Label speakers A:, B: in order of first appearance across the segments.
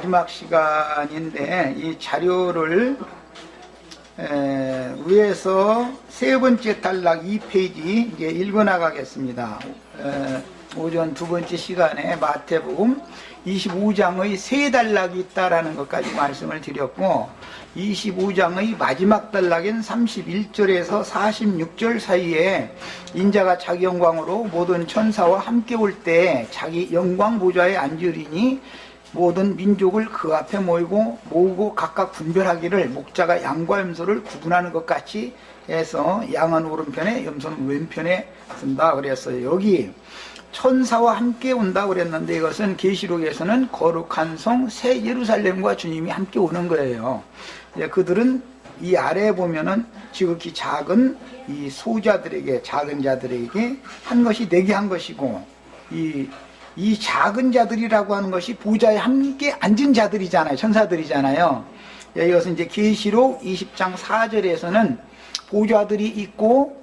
A: 마지막 시간인데 이 자료를 위에서 세 번째 단락 2페이지 이제 읽어 나가겠습니다. 오전 두 번째 시간에 마태복음 25장의 세 단락이 있다라는 것까지 말씀을 드렸고, 25장의 마지막 단락인 31절에서 46절 사이에 인자가 자기 영광으로 모든 천사와 함께 올 때 자기 영광 보좌에 앉으리니 모든 민족을 그 앞에 모으고 각각 분별하기를 목자가 양과 염소를 구분하는 것 같이 해서 양은 오른편에 염소는 왼편에 쓴다 그랬어요. 여기 천사와 함께 온다 그랬는데 이것은 계시록에서는 거룩한 성 새 예루살렘과 주님이 함께 오는 거예요. 그들은 이 아래에 보면은 지극히 작은 이 소자들에게, 작은 자들에게 한 것이 내게 한 것이고, 이 작은 자들이라고 하는 것이 보좌에 함께 앉은 자들이잖아요. 천사들이잖아요. 이것은 이제 계시록 20장 4절에서는 보좌들이 있고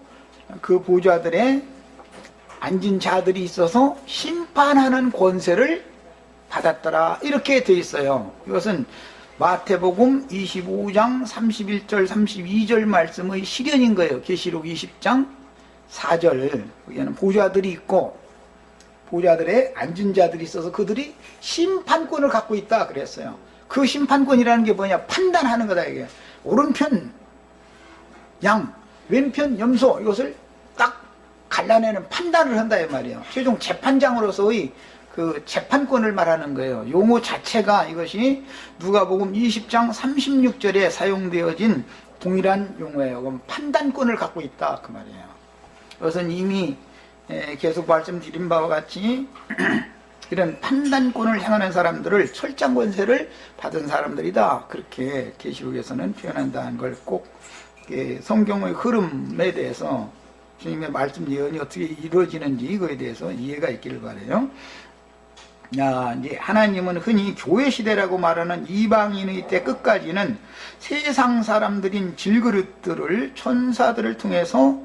A: 그 보좌들에 앉은 자들이 있어서 심판하는 권세를 받았더라 이렇게 되어 있어요. 이것은 마태복음 25장 31절 32절 말씀의 실현인 거예요. 계시록 20장 4절 여기에는 보좌들이 있고 보좌들에 앉은 자들이 있어서 그들이 심판권을 갖고 있다 그랬어요. 그 심판권이라는 게 뭐냐, 판단하는 거다. 이게 오른편 양, 왼편 염소, 이것을 딱 갈라내는 판단을 한다 이 말이에요. 최종 재판장으로서의 그 재판권을 말하는 거예요. 용어 자체가 이것이 누가복음 20장 36절에 사용되어진 동일한 용어예요. 그럼 판단권을 갖고 있다 그 말이에요. 이것은 이미 계속 말씀드린 바와 같이 이런 판단권을 행하는 사람들을 철장 권세를 받은 사람들이다, 그렇게 계시록에서는 표현한다는 걸 꼭 성경의 흐름에 대해서 주님의 말씀 예언이 어떻게 이루어지는지 이거에 대해서 이해가 있기를 바라요. 이제 하나님은 흔히 교회 시대라고 말하는 이방인의 때 끝까지는 세상 사람들인 질그릇들을 천사들을 통해서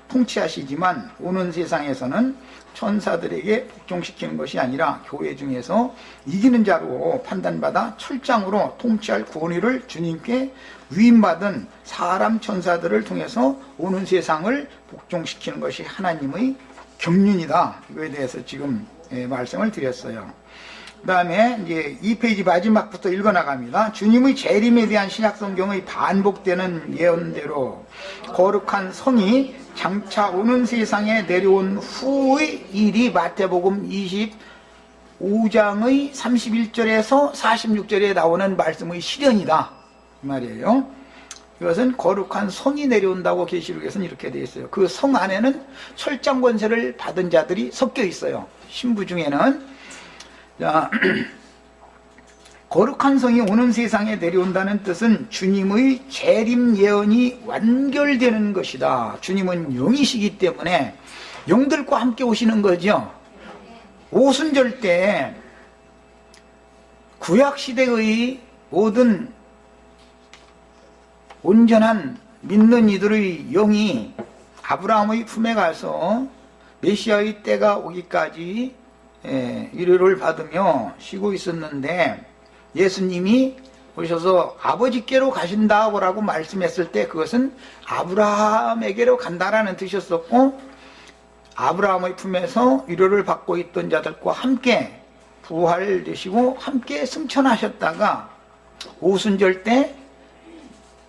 A: 통치하시지만 오는 세상에서는 천사들에게 복종시키는 것이 아니라 교회 중에서 이기는 자로 판단받아 철장으로 통치할 권위를 주님께 위임받은 사람 천사들을 통해서 오는 세상을 복종시키는 것이 하나님의 경륜이다. 이거에 대해서 지금 말씀을 드렸어요. 그 다음에 이제 2페이지 마지막부터 읽어 나갑니다. 주님의 재림에 대한 신약성경의 반복되는 예언대로 거룩한 성이 장차 오는 세상에 내려온 후의 일이 마태복음 25장의 31절에서 46절에 나오는 말씀의 실현이다 이 말이에요. 이것은 거룩한 성이 내려온다고 계시록에서는 이렇게 되어 있어요. 그 성 안에는 철장 권세를 받은 자들이 섞여 있어요. 신부 중에는 거룩한 성이 오는 세상에 내려온다는 뜻은 주님의 재림 예언이 완결되는 것이다. 주님은 영이시기 때문에 영들과 함께 오시는 거죠. 오순절 때 구약시대의 모든 온전한 믿는 이들의 영이 아브라함의 품에 가서 메시아의 때가 오기까지 위로를 받으며 쉬고 있었는데, 예수님이 오셔서 아버지께로 가신다고 말씀했을 때 그것은 아브라함에게로 간다라는 뜻이었었고, 아브라함의 품에서 위로를 받고 있던 자들과 함께 부활되시고 함께 승천하셨다가 오순절 때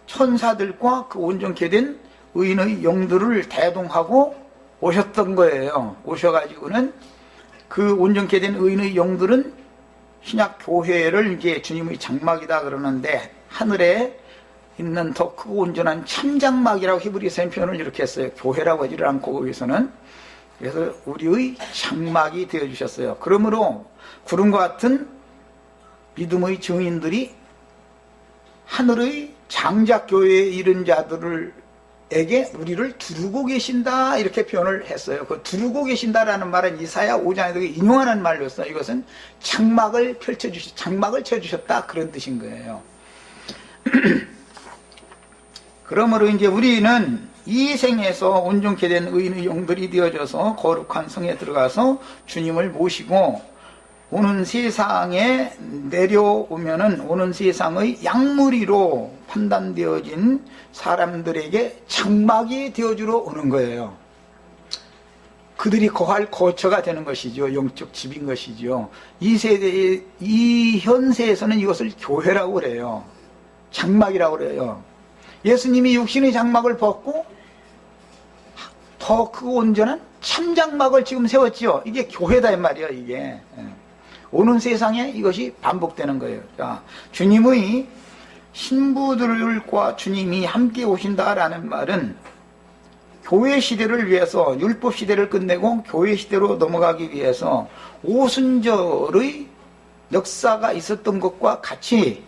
A: 천사들과 그 온전케 된 의인의 영들을 대동하고 오셨던 거예요. 오셔가지고는 그 온전케 된 의인의 영들은 신약 교회를 이제 주님의 장막이다 그러는데, 하늘에 있는 더 크고 온전한 참장막이라고 히브리서의 표현을 이렇게 했어요. 교회라고 하지를 않고 거기서는. 그래서 우리의 장막이 되어주셨어요. 그러므로 구름과 같은 믿음의 증인들이 하늘의 장작교회에 이른 자들에게 우리를 두르고 계신다 이렇게 표현을 했어요. 그 두르고 계신다라는 말은 이사야 5장에도 인용하는 말로서 이것은 장막을 장막을 쳐주셨다 그런 뜻인 거예요. 그러므로 이제 우리는 이 생에서 온전케 된 의인의 영들이 되어져서 거룩한 성에 들어가서 주님을 모시고 오는 세상에 내려오면은 오는 세상의 양무리로 판단되어진 사람들에게 장막이 되어주러 오는 거예요. 그들이 거할 거처가 되는 것이죠. 영적 집인 것이죠. 이 세대의, 이 현세에서는 이것을 교회라고 그래요. 장막이라고 그래요. 예수님이 육신의 장막을 벗고 더 크고 온전한 참장막을 지금 세웠지요. 이게 교회다 이 말이에요. 이게 오는 세상에 이것이 반복되는 거예요. 자, 주님의 신부들과 주님이 함께 오신다라는 말은 교회 시대를 위해서, 율법 시대를 끝내고 교회 시대로 넘어가기 위해서 오순절의 역사가 있었던 것과 같이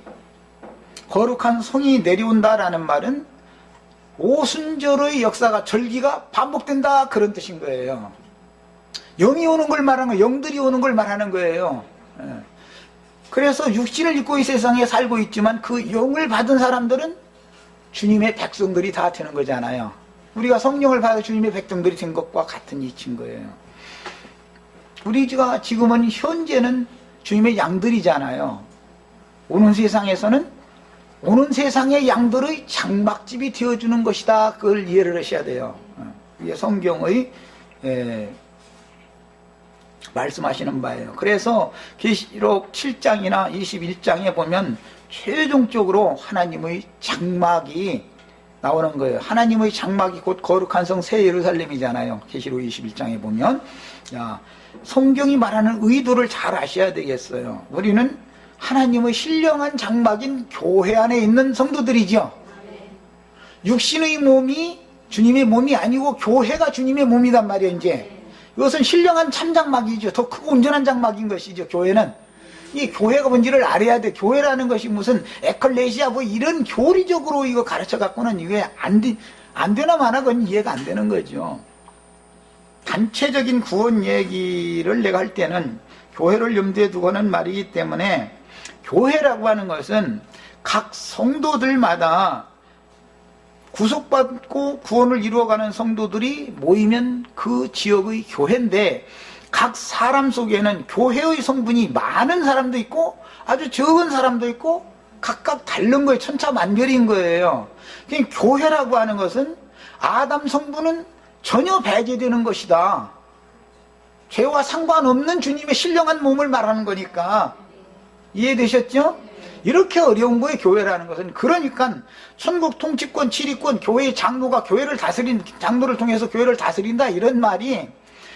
A: 거룩한 성이 내려온다라는 말은 오순절의 역사가, 절기가 반복된다, 그런 뜻인 거예요. 영이 오는 걸 말하는 거예요. 영들이 오는 걸 말하는 거예요. 그래서 육신을 입고 이 세상에 살고 있지만 그 영을 받은 사람들은 주님의 백성들이 다 되는 거잖아요. 우리가 성령을 받아 주님의 백성들이 된 것과 같은 이치인 거예요. 우리가 지금은 현재는 주님의 양들이잖아요. 오는 세상에서는 오는 세상의 양들의 장막집이 되어주는 것이다. 그걸 이해를 하셔야 돼요. 이게 성경의 말씀하시는 바예요. 그래서 계시록 7장이나 21장에 보면 최종적으로 하나님의 장막이 나오는 거예요. 하나님의 장막이 곧 거룩한 성 새 예루살렘이잖아요. 계시록 21장에 보면. 야, 성경이 말하는 의도를 잘 아셔야 되겠어요. 우리는 하나님의 신령한 장막인 교회 안에 있는 성도들이죠. 육신의 몸이 주님의 몸이 아니고 교회가 주님의 몸이단 말이에요. 이제 이것은 신령한 참장막이죠. 더 크고 온전한 장막인 것이죠. 교회는 이 교회가 뭔지를 알아야 돼. 교회라는 것이 무슨 에클레시아 뭐 이런 교리적으로 이거 가르쳐 갖고는 이게 안 되나 마나 그건 이해가 안 되는 거죠. 단체적인 구원 얘기를 내가 할 때는 교회를 염두에 두고 하는 말이기 때문에, 교회라고 하는 것은 각 성도들마다 구속받고 구원을 이루어가는 성도들이 모이면 그 지역의 교회인데, 각 사람 속에는 교회의 성분이 많은 사람도 있고 아주 적은 사람도 있고 각각 다른 거예요. 천차만별인 거예요. 그러니까 교회라고 하는 것은 아담 성분은 전혀 배제되는 것이다. 죄와 상관없는 주님의 신령한 몸을 말하는 거니까. 이해되셨죠? 이렇게 어려운 거예요, 교회라는 것은. 그러니까 천국 통치권, 치리권, 교회의 장로가 교회를 장로를 통해서 교회를 다스린다, 이런 말이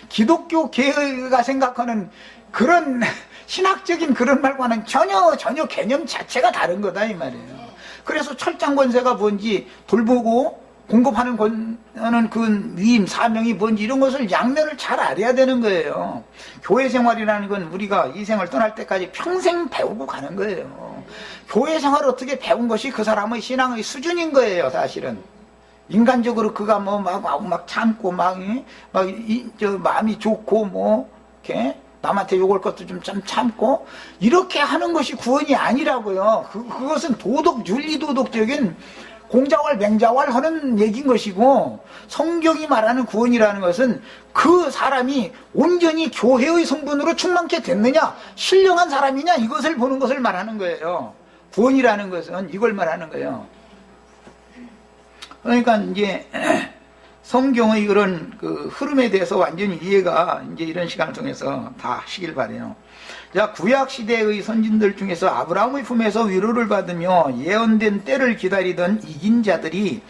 A: 기독교 개혁가 생각하는 그런 신학적인 그런 말과는 전혀 개념 자체가 다른 거다 이 말이에요. 그래서 철장 권세가 뭔지, 돌보고 공급하는 그 위임 사명이 뭔지, 이런 것을 양면을 잘 알아야 되는 거예요. 교회 생활이라는 건 우리가 이 생을 떠날 때까지 평생 배우고 가는 거예요. 교회 생활을 어떻게 배운 것이 그 사람의 신앙의 수준인 거예요. 사실은 인간적으로 그가 뭐 막 참고 마음이 좋고 이렇게 남한테 욕할 것도 좀 참고 이렇게 하는 것이 구원이 아니라고요. 그것은 윤리도덕적인 공자왈 맹자왈 하는 얘기인 것이고, 성경이 말하는 구원이라는 것은 그 사람이 온전히 교회의 성분으로 충만케 됐느냐, 신령한 사람이냐, 이것을 보는 것을 말하는 거예요. 구원이라는 것은 이걸 말하는 거예요. 그러니까 이제 성경의 그런 그 흐름에 대해서 완전히 이해가 이제 이런 시간을 통해서 다 하시길 바래요. 자, 구약 시대의 선진들 중에서 아브라함의 품에서 위로를 받으며 예언된 때를 기다리던 이긴 자들이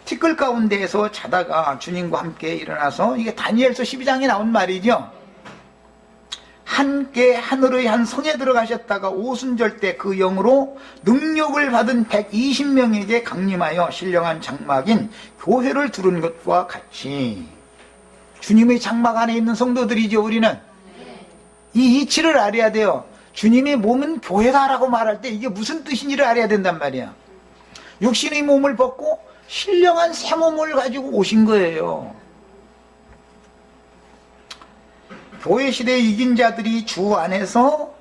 A: 티끌 가운데에서 자다가 주님과 함께 일어나서, 이게 다니엘서 12장에 나온 말이죠. 함께 하늘의 한 성에 들어가셨다가 오순절 때 그 영으로 능력을 받은 120명에게 강림하여 신령한 장막인 교회를 두른 것과 같이, 주님의 장막 안에 있는 성도들이죠. 우리는 이 이치를 알아야 돼요. 주님의 몸은 교회다라고 말할 때 이게 무슨 뜻인지를 알아야 된단 말이야. 육신의 몸을 벗고 신령한 새 몸을 가지고 오신 거예요. 교회 시대에 이긴 자들이 주 안에서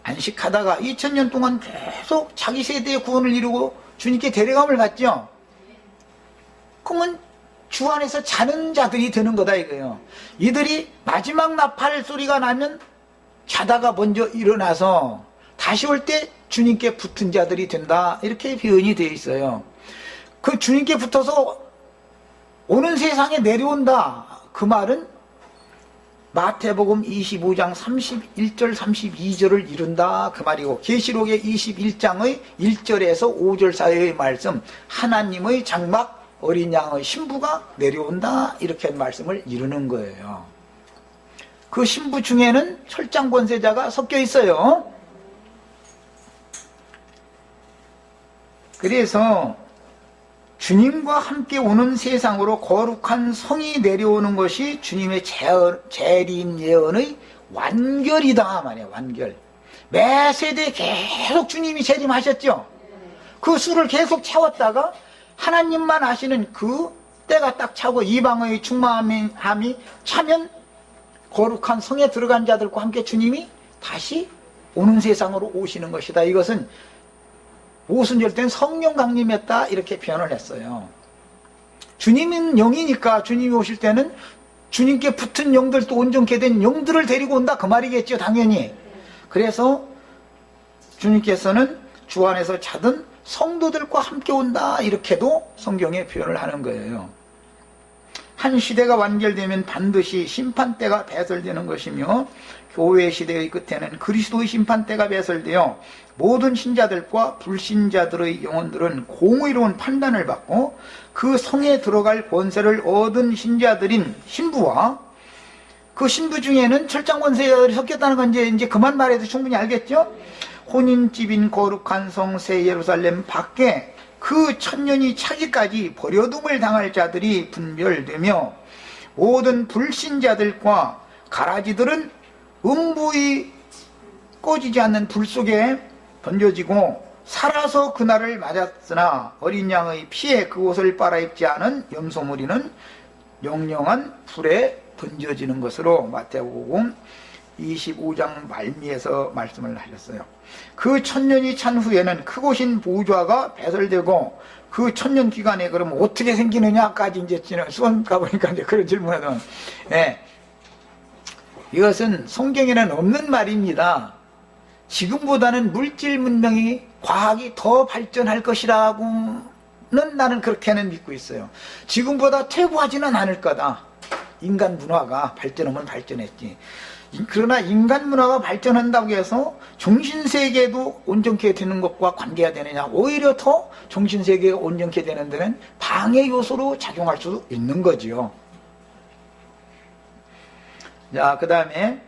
A: 안식하다가 2000년 동안 계속 자기 세대의 구원을 이루고 주님께 데려감을 받죠. 그러면 주 안에서 자는 자들이 되는 거다 이거예요. 이들이 마지막 나팔 소리가 나면 자다가 먼저 일어나서 다시 올 때 주님께 붙은 자들이 된다, 이렇게 표현이 되어 있어요. 그 주님께 붙어서 오는 세상에 내려온다, 그 말은 마태복음 25장 31절 32절을 이룬다, 그 말이고, 계시록의 21장의 1절에서 5절 사이의 말씀, 하나님의 장막 어린 양의 신부가 내려온다, 이렇게 말씀을 이루는 거예요. 그 신부 중에는 철장 권세자가 섞여 있어요. 그래서 주님과 함께 오는 세상으로 거룩한 성이 내려오는 것이 주님의 재림 예언의 완결이다 말이에요. 완결. 매 세대에 계속 주님이 재림하셨죠. 그 수를 계속 채웠다가 하나님만 아시는 그 때가 딱 차고 이방의 충만함이 차면 거룩한 성에 들어간 자들과 함께 주님이 다시 오는 세상으로 오시는 것이다. 이것은 오순절 때는 성령 강림했다, 이렇게 표현을 했어요. 주님은 영이니까 주님이 오실 때는 주님께 붙은 영들, 또 온전케 된 영들을 데리고 온다, 그 말이겠죠, 당연히. 그래서 주님께서는 주 안에서 자든 성도들과 함께 온다, 이렇게도 성경에 표현을 하는 거예요. 한 시대가 완결되면 반드시 심판대가 배설되는 것이며, 교회 시대의 끝에는 그리스도의 심판대가 배설되어 모든 신자들과 불신자들의 영혼들은 공의로운 판단을 받고 그 성에 들어갈 권세를 얻은 신자들인 신부와, 그 신부 중에는 철장 권세자들이 섞였다는 건 이제 그만 말해도 충분히 알겠죠? 혼인집인 거룩한 성 새 예루살렘 밖에 그 천년이 차기까지 버려둠을 당할 자들이 분별되며, 모든 불신자들과 가라지들은 음부의 꺼지지 않는 불 속에 던져지고 살아서 그날을 맞았으나 어린 양의 피에 그곳을 빨아입지 않은 염소무리는 영영한 불에 던져지는 것으로 마태복음 25장 말미에서 말씀을 하셨어요. 그 천년이 찬 후에는 크고신 보좌가 배설되고, 그 천년 기간에 그럼 어떻게 생기느냐까지 이제 수원 가보니까 이제 그런 질문하던, 이것은 성경에는 없는 말입니다. 지금보다는 물질 문명이, 과학이 더 발전할 것이라고는 나는 그렇게는 믿고 있어요. 지금보다 퇴보하지는 않을 거다. 인간 문화가 발전하면 발전했지. 그러나 인간 문화가 발전한다고 해서 정신세계도 온전케 되는 것과 관계가 되느냐? 오히려 더 정신세계가 온전케 되는 데는 방해 요소로 작용할 수도 있는 거지요. 자, 그 다음에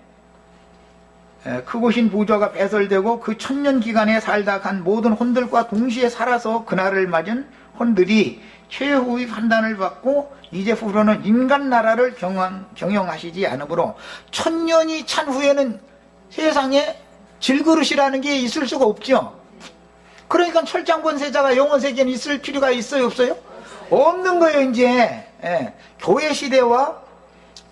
A: 크고신 보좌가 배설되고 그 천년 기간에 살다 간 모든 혼들과 동시에 살아서 그날을 맞은 혼들이 최후의 판단을 받고 이제후로는 인간 나라를 경영하시지 않으므로, 천년이 찬 후에는 세상에 질그릇이라는 게 있을 수가 없죠. 그러니까 철장 권세자가 영원 세계는 있을 필요가 있어요, 없어요? 없는 거예요. 이제 교회 시대와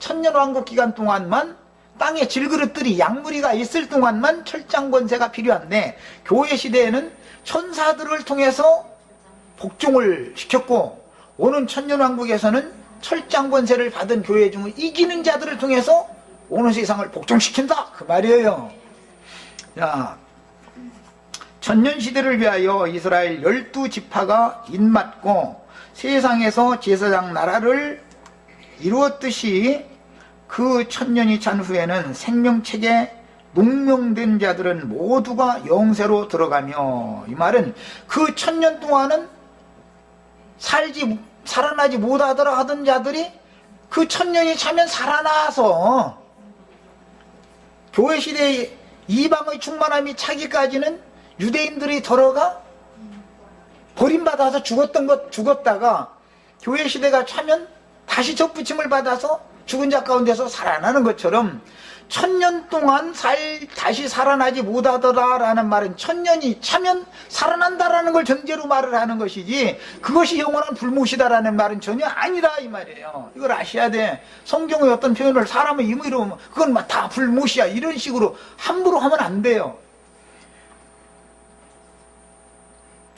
A: 천년 왕국 기간 동안만 땅에 질그릇들이, 양무리가 있을 동안만 철장 권세가 필요한데, 교회 시대에는 천사들을 통해서 복종을 시켰고, 오는 천년왕국에서는 철장 권세를 받은 교회 중 이기는 자들을 통해서 오는 세상을 복종시킨다, 그 말이에요. 자, 천년시대를 위하여 이스라엘 12지파가 인맞고 세상에서 제사장 나라를 이루었듯이, 그 천년이 찬 후에는 생명책에 농명된 자들은 모두가 영세로 들어가며, 이 말은 그 천년 동안은 살아나지 못하더라 하던 자들이 그 천년이 차면 살아나서, 교회 시대의 이방의 충만함이 차기까지는 유대인들이 들어가 버림받아서 죽었다가 교회 시대가 차면 다시 접붙임을 받아서 죽은 자 가운데서 살아나는 것처럼, 천년 동안 다시 살아나지 못하더라라는 말은 천년이 차면 살아난다라는 걸 전제로 말을 하는 것이지, 그것이 영원한 불못이다라는 말은 전혀 아니다, 이 말이에요. 이걸 아셔야 돼. 성경의 어떤 표현을 사람의 임의로 그건 다 불못이야, 이런 식으로 함부로 하면 안 돼요.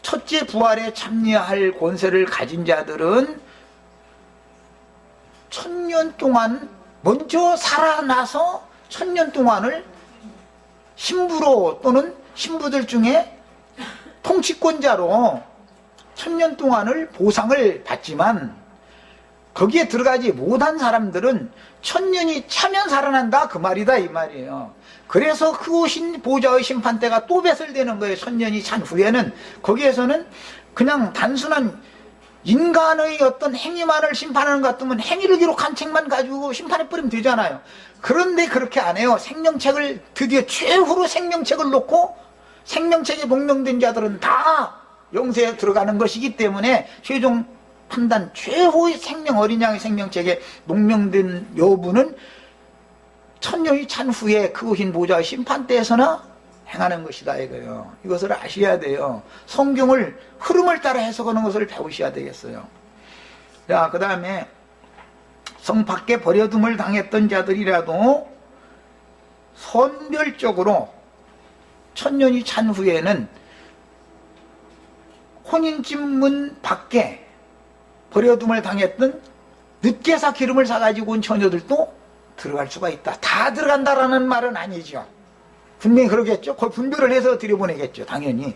A: 첫째 부활에 참여할 권세를 가진 자들은 천년 동안 먼저 살아나서 천년 동안을 신부로 또는 신부들 중에 통치권자로 1000년 동안을 보상을 받지만 거기에 들어가지 못한 사람들은 1000년이 차면 살아난다 그 말이다 이 말이에요. 그래서 크고신 보좌의 심판대가 또 배설되는 거예요. 1000년이 찬 후에는. 거기에서는 그냥 단순한 인간의 어떤 행위만을 심판하는 것 같으면 행위를 기록한 책만 가지고 심판해버리면 되잖아요. 그런데 그렇게 안 해요. 생명책을 드디어 최후로 생명책을 놓고 생명책에 목명된 자들은 다 영세에 들어가는 것이기 때문에 최종 판단 최후의 생명 어린 양의 생명책에 목명된 여부는 1000년이 찬 후에 그 흰 보좌의 심판대에서나 행하는 것이다 이거예요. 이것을 아셔야 돼요. 성경을 흐름을 따라 해석하는 것을 배우셔야 되겠어요. 자, 그 다음에 성 밖에 버려둠을 당했던 자들이라도 선별적으로 1000년이 찬 후에는 혼인집문 밖에 버려둠을 당했던 늦게사 기름을 사가지고 온 처녀들도 들어갈 수가 있다. 다 들어간다라는 말은 아니죠. 분명히 그러겠죠. 그걸 분별을 해서 들여보내겠죠. 당연히.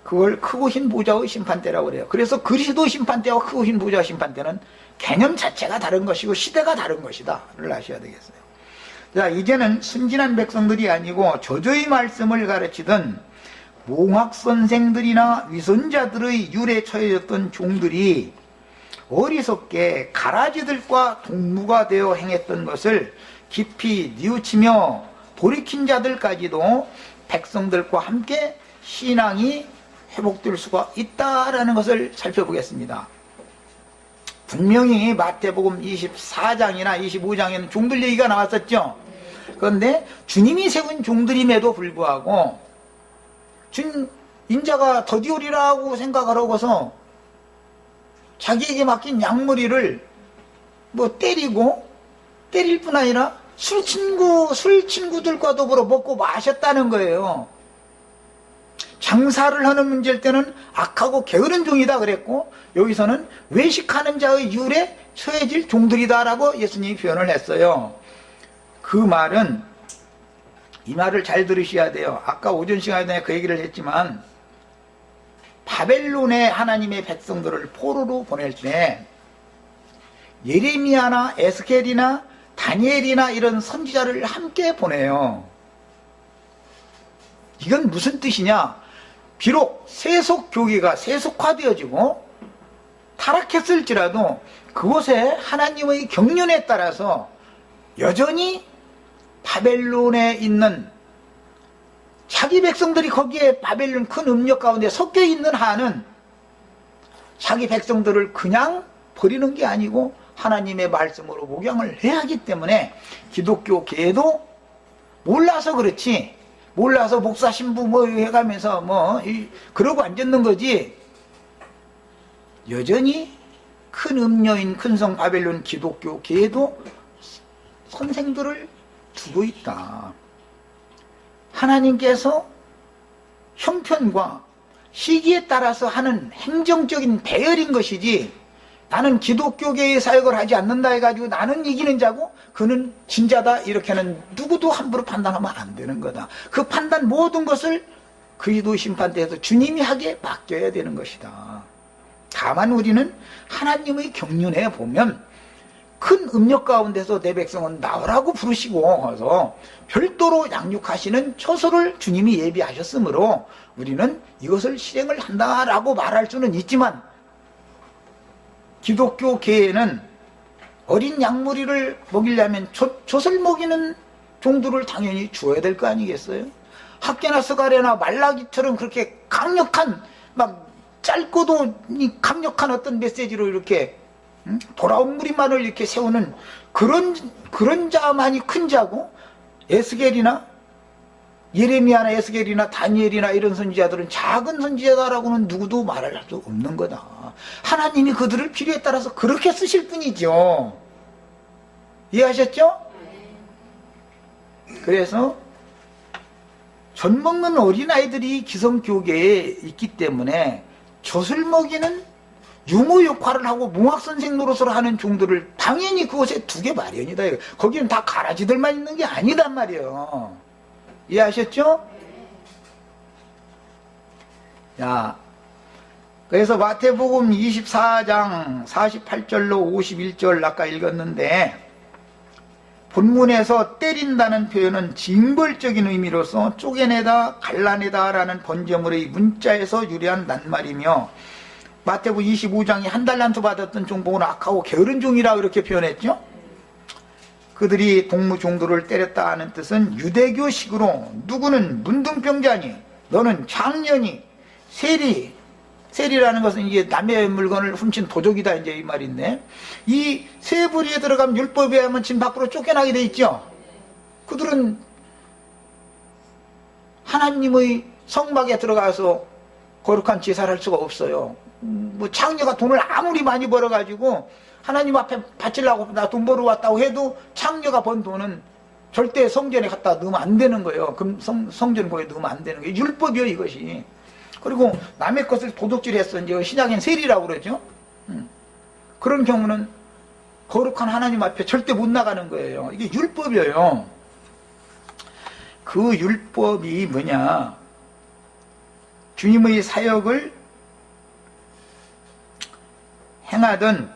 A: 그걸 크고 흰 보좌의 심판대라고 그래요. 그래서 그리스도 심판대와 크고 흰 보좌 심판대는 개념 자체가 다른 것이고 시대가 다른 것이다를 아셔야 되겠어요. 자, 이제는 순진한 백성들이 아니고 저주의 말씀을 가르치던 몽학선생들이나 위선자들의 율에 처해졌던 종들이 어리석게 가라지들과 동무가 되어 행했던 것을 깊이 뉘우치며 돌이킨 자들까지도 백성들과 함께 신앙이 회복될 수가 있다라는 것을 살펴보겠습니다. 분명히 마태복음 24장이나 25장에는 종들 얘기가 나왔었죠. 그런데 주님이 세운 종들임에도 불구하고 인자가 더디오리라고 생각하러고서 자기에게 맡긴 양머리를 뭐 때릴 뿐 아니라 술 친구들과 더불어 먹고 마셨다는 거예요. 장사를 하는 문제일 때는 악하고 게으른 종이다 그랬고, 여기서는 외식하는 자의 율에 처해질 종들이다라고 예수님이 표현을 했어요. 그 말은, 이 말을 잘 들으셔야 돼요. 아까 오전 시간에 그 얘기를 했지만 바벨론의 하나님의 백성들을 포로로 보낼 때 예레미야나 에스겔이나 다니엘이나 이런 선지자를 함께 보내요. 이건 무슨 뜻이냐? 비록 세속교계가 세속화되어지고 타락했을지라도 그곳에 하나님의 경륜에 따라서 여전히 바벨론에 있는 자기 백성들이 거기에 바벨론 큰 음력 가운데 섞여 있는 한은 자기 백성들을 그냥 버리는 게 아니고 하나님의 말씀으로 목양을 해야 하기 때문에 기독교계도 몰라서 그렇지, 몰라서 목사 신부 뭐 해가면서 그러고 앉았는 거지, 여전히 큰 음녀인 큰 성 바벨론 기독교계에도 선생들을 두고 있다. 하나님께서 형편과 시기에 따라서 하는 행정적인 배열인 것이지, 나는 기독교계의 사역을 하지 않는다 해가지고 나는 이기는 자고 그는 진자다 이렇게는 누구도 함부로 판단하면 안 되는 거다. 그 판단 모든 것을 그리스도 심판대에서 주님이 하게 맡겨야 되는 것이다. 다만 우리는 하나님의 경륜에 보면 큰 음력 가운데서 내 백성은 나오라고 부르시고 해서 별도로 양육하시는 처소를 주님이 예비하셨으므로 우리는 이것을 실행을 한다라고 말할 수는 있지만, 기독교계에는 어린 양머리를 먹이려면 젖을 먹이는 종들을 당연히 주어야 될 거 아니겠어요? 학개나 스가랴나 말라기처럼 그렇게 강력한, 막 짧고도 강력한 어떤 메시지로 이렇게 돌아온 무리만을 이렇게 세우는 그런 자만이 큰 자고, 에스겔이나 예레미야나 에스겔이나 다니엘이나 이런 선지자들은 작은 선지자다라고는 누구도 말할 수 없는 거다. 하나님이 그들을 필요에 따라서 그렇게 쓰실 뿐이죠. 이해하셨죠? 그래서 젖 먹는 어린아이들이 기성교계에 있기 때문에 젖을 먹이는 유모 역할을 하고 몽학선생 노릇을 하는 종들을 당연히 그곳에 두게 마련이다. 거기는 다 가라지들만 있는 게 아니단 말이에요. 이해하셨죠? 자, 그래서 마태복음 24장 48절로 51절 아까 읽었는데, 본문에서 때린다는 표현은 징벌적인 의미로서 쪼개내다, 갈라내다 라는 번제물의 문자에서 유래한 낱말이며, 마태복음 25장이 한 달란트 받았던 종복은 악하고 게으른 종이라고 이렇게 표현했죠. 그들이 동무종도를 때렸다 하는 뜻은 유대교식으로 누구는 문둥병자니, 너는 장년이, 세리라는 것은 이제 남의 물건을 훔친 도적이다, 이제 이 말인데, 이 세부리에 들어가면 율법에 하면 진 밖으로 쫓겨나게 돼 있죠. 그들은 하나님의 성막에 들어가서 거룩한 제사를 할 수가 없어요. 뭐 창녀가 돈을 아무리 많이 벌어가지고 하나님 앞에 바치려고 나 돈 벌어 왔다고 해도 창녀가 번 돈은 절대 성전에 갖다 넣으면 안 되는 거예요. 성전 거에 넣으면 안 되는 거예요. 율법이요, 이것이. 그리고 남의 것을 도둑질해서 이제 신약엔 세리라고 그러죠. 그런 경우는 거룩한 하나님 앞에 절대 못 나가는 거예요. 이게 율법이에요. 그 율법이 뭐냐? 주님의 사역을 행하던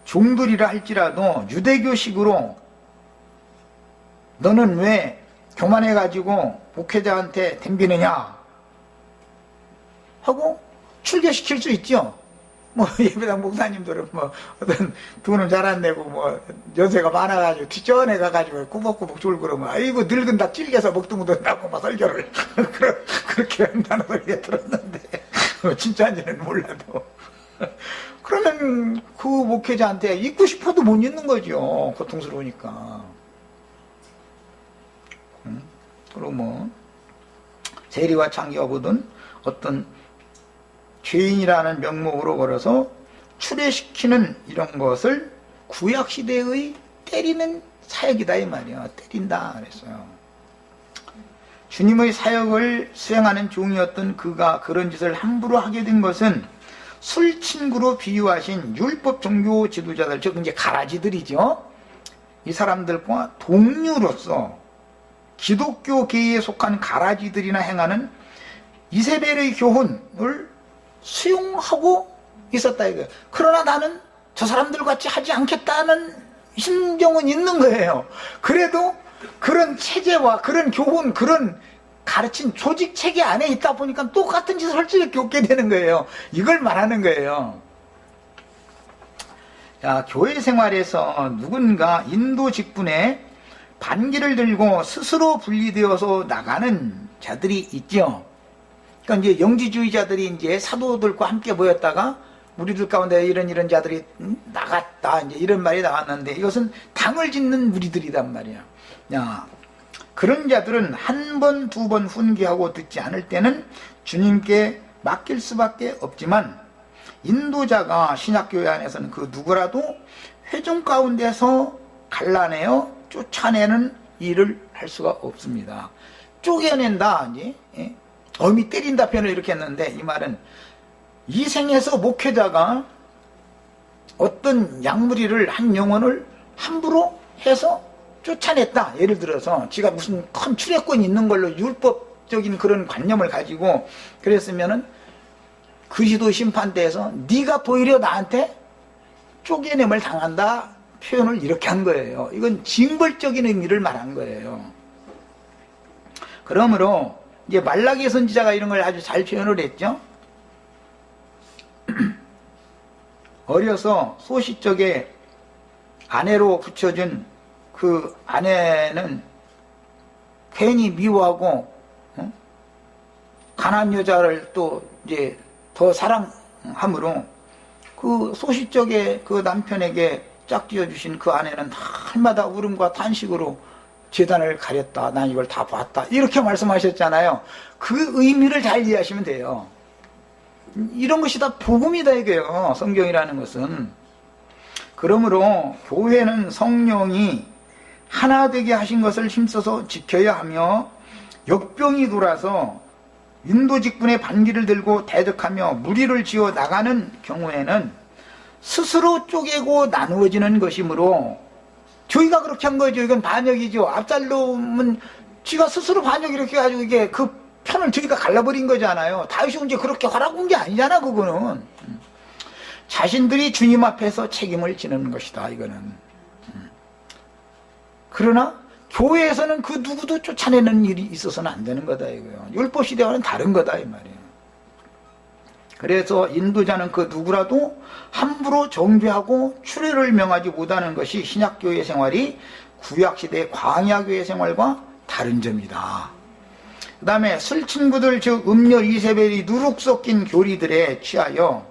A: 종들이라 할지라도 유대교식으로 너는 왜 교만해가지고 목회자한테 덤비느냐 하고 출교시킬 수 있죠. 뭐 예배당 목사님들은 뭐 어떤 돈을 잘 안 내고 뭐 연세가 많아가지고 뒷전에 가가지고 꾸벅꾸벅 졸고 그러면 아이고 늙은다 찔겨서 먹도 묻었다고 막 설교를 그렇게 한다는 소리 들었는데 진짜인지는 몰라도 그러면 그 목회자한테 잊고 싶어도 못 잊는 거죠. 고통스러우니까. 그리고 뭐 세리와 창기가 보던 어떤 죄인이라는 명목으로 걸어서 출애시키는 이런 것을 구약시대의 때리는 사역이다 이 말이야. 때린다 그랬어요. 주님의 사역을 수행하는 종이었던 그가 그런 짓을 함부로 하게 된 것은 술친구로 비유하신 율법 종교 지도자들, 즉 이제 가라지들이죠. 이 사람들과 동료로서 기독교계에 속한 가라지들이나 행하는 이세벨의 교훈을 수용하고 있었다 이거예요. 그러나 나는 저 사람들 같이 하지 않겠다는 심정은 있는 거예요. 그래도 그런 체제와 그런 교훈, 그런 가르친 조직 체계 안에 있다 보니까 똑같은 짓을 할 수밖에 없게 되는 거예요. 이걸 말하는 거예요. 자, 교회 생활에서 누군가 인도 직분에 반기를 들고 스스로 분리되어서 나가는 자들이 있죠. 그러니까 이제 영지주의자들이 이제 사도들과 함께 모였다가 무리들 가운데 이런 자들이 나갔다, 이제 이런 말이 나왔는데 이것은 당을 짓는 무리들이란 말이야. 야, 그런 자들은 한 번, 두 번 훈계하고 듣지 않을 때는 주님께 맡길 수밖에 없지만 인도자가 신약교회 안에서는 그 누구라도 회중 가운데서 갈라내어 쫓아내는 일을 할 수가 없습니다. 쪼개낸다, 이제 어미 때린다 표현을 이렇게 했는데 이 말은 이 생에서 목회자가 어떤 약무리를 한 영혼을 함부로 해서 쫓아냈다. 예를 들어서 지가 무슨 큰 출애권이 있는 걸로 율법적인 그런 관념을 가지고 그랬으면은 그리스도 심판대에서 네가 도리어 나한테 쪼개냄을 당한다 표현을 이렇게 한 거예요. 이건 징벌적인 의미를 말한 거예요. 그러므로 이제 말라기 선지자가 이런 걸 아주 잘 표현을 했죠. 어려서 소시적에 아내로 붙여준 그 아내는 괜히 미워하고 가난한 여자를 또 이제 더 사랑함으로 그 소시적에 그 남편에게 짝지어 주신 그 아내는 날마다 울음과 탄식으로 제단을 가렸다. 난 이걸 다 봤다. 이렇게 말씀하셨잖아요. 그 의미를 잘 이해하시면 돼요. 이런 것이 다 복음이다 이거예요. 성경이라는 것은. 그러므로 교회는 성령이 하나 되게 하신 것을 힘써서 지켜야 하며 역병이 돌아서 인도 직분의 반기를 들고 대적하며 무리를 지어 나가는 경우에는 스스로 쪼개고 나누어지는 것이므로 저희가 그렇게 한 거죠. 이건 반역이죠. 압살롬은 지가 스스로 반역 이렇게 해가지고 이게 그 편을 저희가 갈라버린 거잖아요. 다윗이 이제 그렇게 허락한 게 아니잖아, 그거는. 자신들이 주님 앞에서 책임을 지는 것이다, 이거는. 그러나 교회에서는 그 누구도 쫓아내는 일이 있어서는 안 되는 거다, 이거요. 율법 시대와는 다른 거다, 이 말이에요. 그래서 인도자는 그 누구라도 함부로 정죄하고 추례를 명하지 못하는 것이 신약교회 생활이 구약시대 광야교회 생활과 다른 점이다. 그 다음에 술 친구들, 즉 음료 이세벨이 누룩 섞인 교리들에 취하여,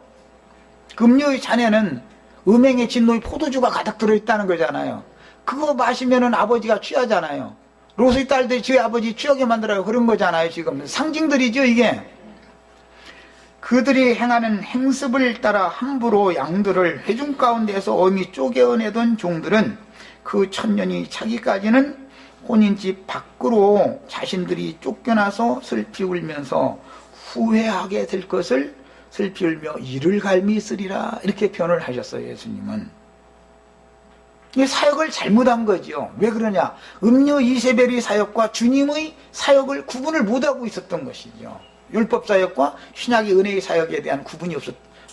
A: 그 음료의 잔에는 음행의 진노의 포도주가 가득 들어있다는 거잖아요. 그거 마시면은 아버지가 취하잖아요. 롯의 딸들이 저희 아버지 취하게 만들어요. 그런 거잖아요. 지금 상징들이죠, 이게. 그들이 행하는 행습을 따라 함부로 양들을 회중 가운데에서 엄히 쪼개어내던 종들은 그 천년이 차기까지는 혼인집 밖으로 자신들이 쫓겨나서 슬피 울면서 후회하게 될 것을 슬피 울며 이를 갈미 쓰리라, 이렇게 표현을 하셨어요, 예수님은. 이 사역을 잘못한 거죠. 왜 그러냐? 음료 이세벨의 사역과 주님의 사역을 구분을 못하고 있었던 것이죠. 율법 사역과 신약의 은혜의 사역에 대한 구분이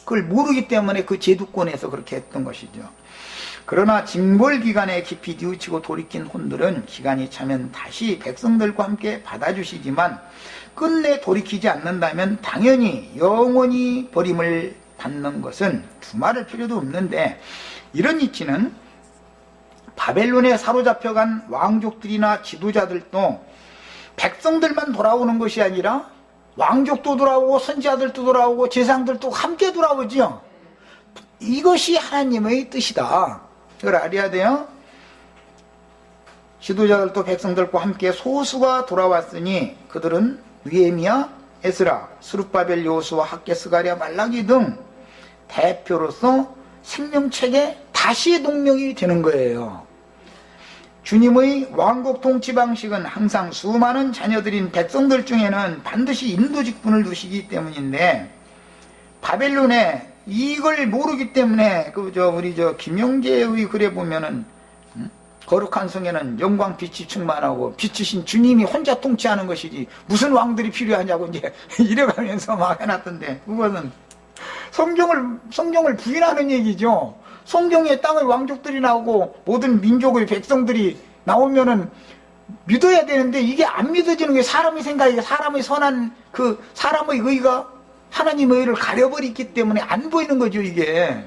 A: 그걸 모르기 때문에 그 제도권에서 그렇게 했던 것이죠. 그러나 징벌 기간에 깊이 뉘우치고 돌이킨 혼들은 기간이 차면 다시 백성들과 함께 받아주시지만 끝내 돌이키지 않는다면 당연히 영원히 버림을 받는 것은 두말할 필요도 없는데, 이런 이치는 바벨론에 사로잡혀간 왕족들이나 지도자들도 백성들만 돌아오는 것이 아니라 왕족도 돌아오고 선지자들도 돌아오고 제사장들도 함께 돌아오지요. 이것이 하나님의 뜻이다. 그걸 알아야 돼요. 지도자들도 백성들과 함께 소수가 돌아왔으니 그들은 느헤미야, 에스라, 스룹바벨, 여호수아, 학개, 스가랴, 말라기 등 대표로서 생명책에 다시 동명이 되는 거예요. 주님의 왕국 통치 방식은 항상 수많은 자녀들인 백성들 중에는 반드시 인도 직분을 두시기 때문인데, 바벨론에 이걸 모르기 때문에 우리 김영재의 글에 보면은 거룩한 성에는 영광 빛이 충만하고 빛이신 주님이 혼자 통치하는 것이지 무슨 왕들이 필요하냐고 이제 이래가면서 막 해놨던데, 그것은 성경을 부인하는 얘기죠. 성경에 땅의 왕족들이 나오고 모든 민족의 백성들이 나오면은 믿어야 되는데, 이게 안 믿어지는 게 사람의 생각이, 사람의 선한 사람의 의가 하나님의 의를 가려버리기 때문에 안 보이는 거죠, 이게.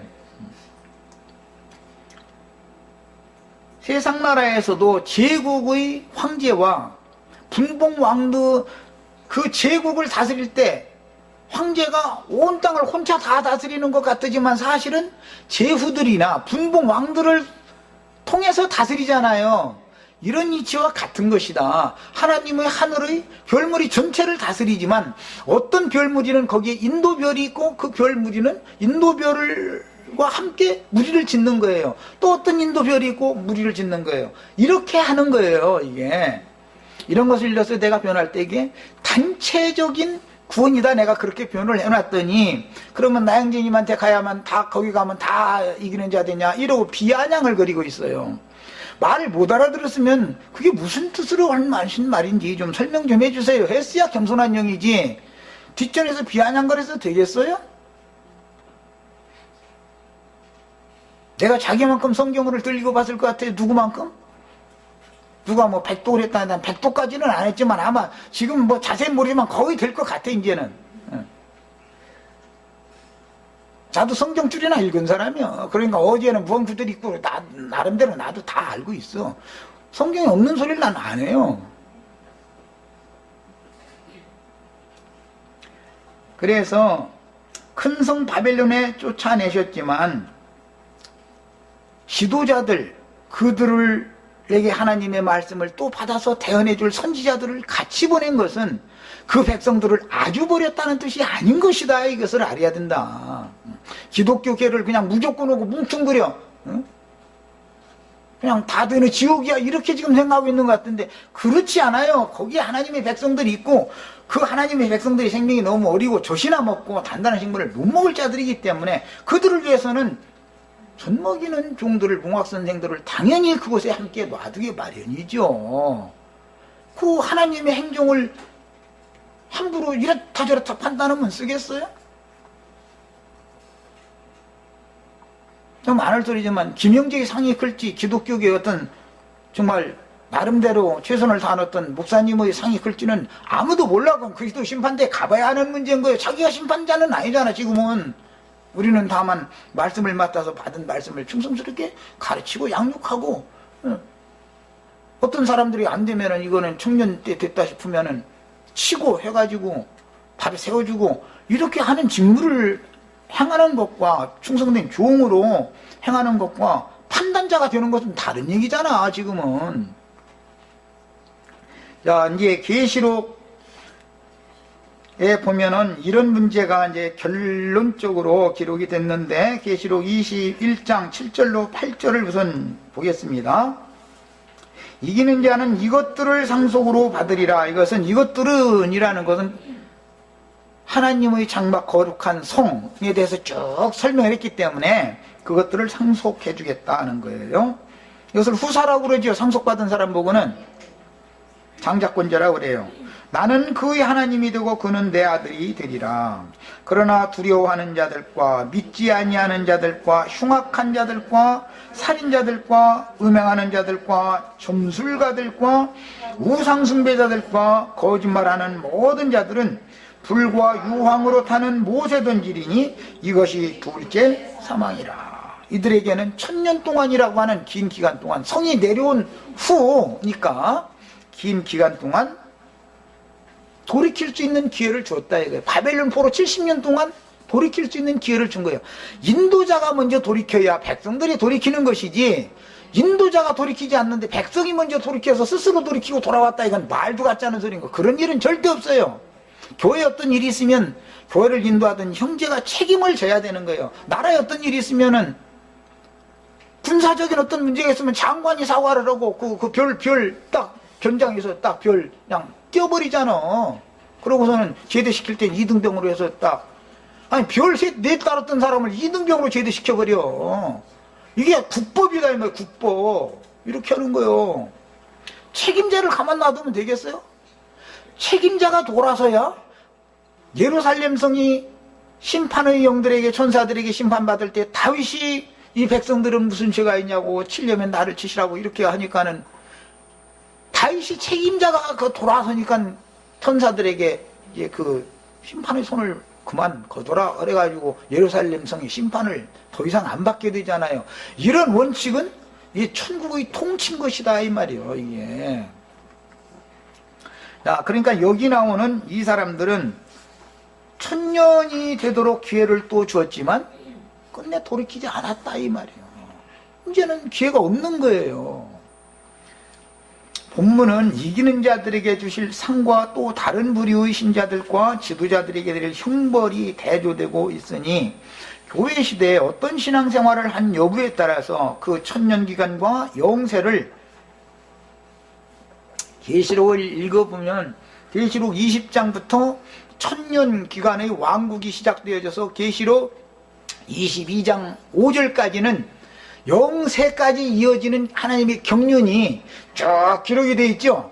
A: 세상 나라에서도 제국의 황제와 분봉 왕들, 그 제국을 다스릴 때 황제가 온 땅을 혼자 다 다스리는 것 같지만 사실은 제후들이나 분봉 왕들을 통해서 다스리잖아요. 이런 이치와 같은 것이다. 하나님의 하늘의 별무리 전체를 다스리지만 어떤 별무리는 거기에 인도별이 있고 그 별무리는 인도별과 함께 무리를 짓는 거예요. 또 어떤 인도별이 있고 무리를 짓는 거예요. 이렇게 하는 거예요, 이게. 이런 것을 일러서 내가 변할 때 이게 단체적인 구원이다, 내가 그렇게 표현을 해놨더니, 그러면 나영진님한테 가야만 거기 가면 다 이기는 자 되냐 이러고 비아냥을 거리고 있어요. 말을 못 알아들었으면 그게 무슨 뜻으로 하신 말인지 좀 설명 좀 해주세요. 했어야 겸손한 영이지 뒷전에서 비아냥거려서 되겠어요? 내가 자기만큼 성경을 들리고 봤을 것 같아요. 누구만큼? 누가 뭐 100독을 했다, 난 100독까지는 안 했지만 아마 지금 뭐 자세히 모르지만 거의 될 것 같아, 이제는. 나도 성경줄이나 읽은 사람이야. 그러니까 어제는 무언 구절이 있고, 나름대로 나도 다 알고 있어. 성경에 없는 소리를 난 안 해요. 그래서 큰 성 바벨론에 쫓아내셨지만 지도자들, 그들에게 하나님의 말씀을 또 받아서 대언해줄 선지자들을 같이 보낸 것은 그 백성들을 아주 버렸다는 뜻이 아닌 것이다. 이것을 알아야 된다. 기독교계를 그냥 무조건 오고 뭉뚱그려, 그냥 다 되는 지옥이야, 이렇게 지금 생각하고 있는 것 같은데 그렇지 않아요. 거기에 하나님의 백성들이 있고, 그 하나님의 백성들이 생명이 너무 어리고 젖이나 먹고 단단한 식물을 못 먹을 자들이기 때문에 그들을 위해서는 젖 먹이는 종들을, 봉학선생들을 당연히 그곳에 함께 놔두기 마련이죠. 그 하나님의 행정을 함부로 이렇다 저렇다 판단하면 쓰겠어요? 좀 많을 소리지만 김영재의 상이 클지 기독교계의 어떤 정말 나름대로 최선을 다한 어떤 목사님의 상이 클지는 아무도 몰라. 그럼 그리스도 심판대에 가봐야 하는 문제인 거예요. 자기가 심판자는 아니잖아. 지금은 우리는 다만 말씀을 맡아서 받은 말씀을 충성스럽게 가르치고 양육하고, 어떤 사람들이 안 되면은 이거는 청년 때 됐다 싶으면은 치고 해가지고 발을 세워주고 이렇게 하는 직무를 행하는 것과 충성된 종으로 행하는 것과 판단자가 되는 것은 다른 얘기잖아. 지금은. 자, 이제 계시록에 보면은 이런 문제가 이제 결론적으로 기록이 됐는데, 계시록 21장 7절로 8절을 우선 보겠습니다. 이기는 자는 이것들을 상속으로 받으리라. 이것은 이것들은 이라는 것은 하나님의 장막 거룩한 성에 대해서 쭉 설명을 했기 때문에 그것들을 상속해 주겠다는 거예요. 이것을 후사라고 그러죠. 상속받은 사람 보고는 장자권자라고 그래요. 나는 그의 하나님이 되고 그는 내 아들이 되리라. 그러나 두려워하는 자들과 믿지 아니하는 자들과 흉악한 자들과 살인자들과 음행하는 자들과 점술가들과 우상숭배자들과 거짓말하는 모든 자들은 불과 유황으로 타는 못에 던지리니 이것이 둘째 사망이라. 이들에게는 1000년 동안이라고 하는 긴 기간 동안, 성이 내려온 후니까 긴 기간 동안 돌이킬 수 있는 기회를 줬다 이거예요. 바벨론 포로 70년 동안 돌이킬 수 있는 기회를 준 거예요. 인도자가 먼저 돌이켜야 백성들이 돌이키는 것이지, 인도자가 돌이키지 않는데 백성이 먼저 돌이켜서 스스로 돌이키고 돌아왔다, 이건 말도 같지 않은 소리인 거. 그런 일은 절대 없어요. 교회에 어떤 일이 있으면 교회를 인도하던 형제가 책임을 져야 되는 거예요. 나라에 어떤 일이 있으면은 군사적인 어떤 문제가 있으면 장관이 사과를 하고 그 별 딱 변장해서 딱 별 그냥 띄워버리잖아. 그러고서는 제대시킬 땐 2등병으로 해서 딱, 아니 별 넷 따랐던 사람을 2등병으로 제대시켜버려. 이게 국법이다 이 말이야. 국법. 이렇게 하는 거요. 책임자를 가만 놔두면 되겠어요? 책임자가 돌아서야 예루살렘 성이 심판의 영들에게, 천사들에게 심판받을 때 다윗이 이 백성들은 무슨 죄가 있냐고 치려면 나를 치시라고 이렇게 하니까는 다윗이 책임자가 그 돌아서니까 천사들에게 이제 그 심판의 손을 그만 거둬라 그래가지고 예루살렘 성의 심판을 더 이상 안 받게 되잖아요. 이런 원칙은 이 천국의 통치인 것이다 이 말이에요. 이게. 자, 그러니까 여기 나오는 이 사람들은 1000년이 되도록 기회를 또 주었지만 끝내 돌이키지 않았다 이 말이에요. 이제는 기회가 없는 거예요. 본문은 이기는 자들에게 주실 상과 또 다른 부류의 신자들과 지도자들에게 드릴 형벌이 대조되고 있으니, 교회 시대에 어떤 신앙생활을 한 여부에 따라서 그 1000년 기간과 영세를, 계시록을 읽어보면 계시록 20장부터 1000년 기간의 왕국이 시작되어져서 계시록 22장 5절까지는 영세까지 이어지는 하나님의 경륜이 쭉 기록이 되어 있죠.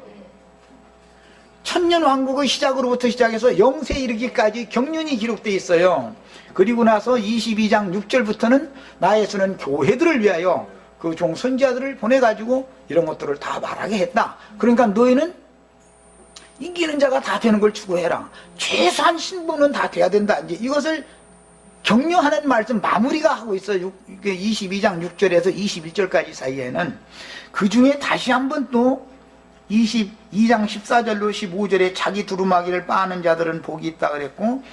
A: 1000년 왕국의 시작으로부터 시작해서 영세에 이르기까지 경륜이 기록되어 있어요. 그리고 나서 22장 6절부터는 나의 수는 교회들을 위하여 그 종 선지자들을 보내가지고 이런 것들을 다 말하게 했다. 그러니까 너희는 이기는 자가 다 되는 걸 추구해라. 최소한 신분은 다 돼야 된다. 이제 이것을 격려하는 말씀 마무리가 하고 있어요. 22장 6절에서 21절까지 사이에는. 그 중에 다시 한번 또 22장 14절로 15절에 자기 두루마기를 빠는 자들은 복이 있다 그랬고,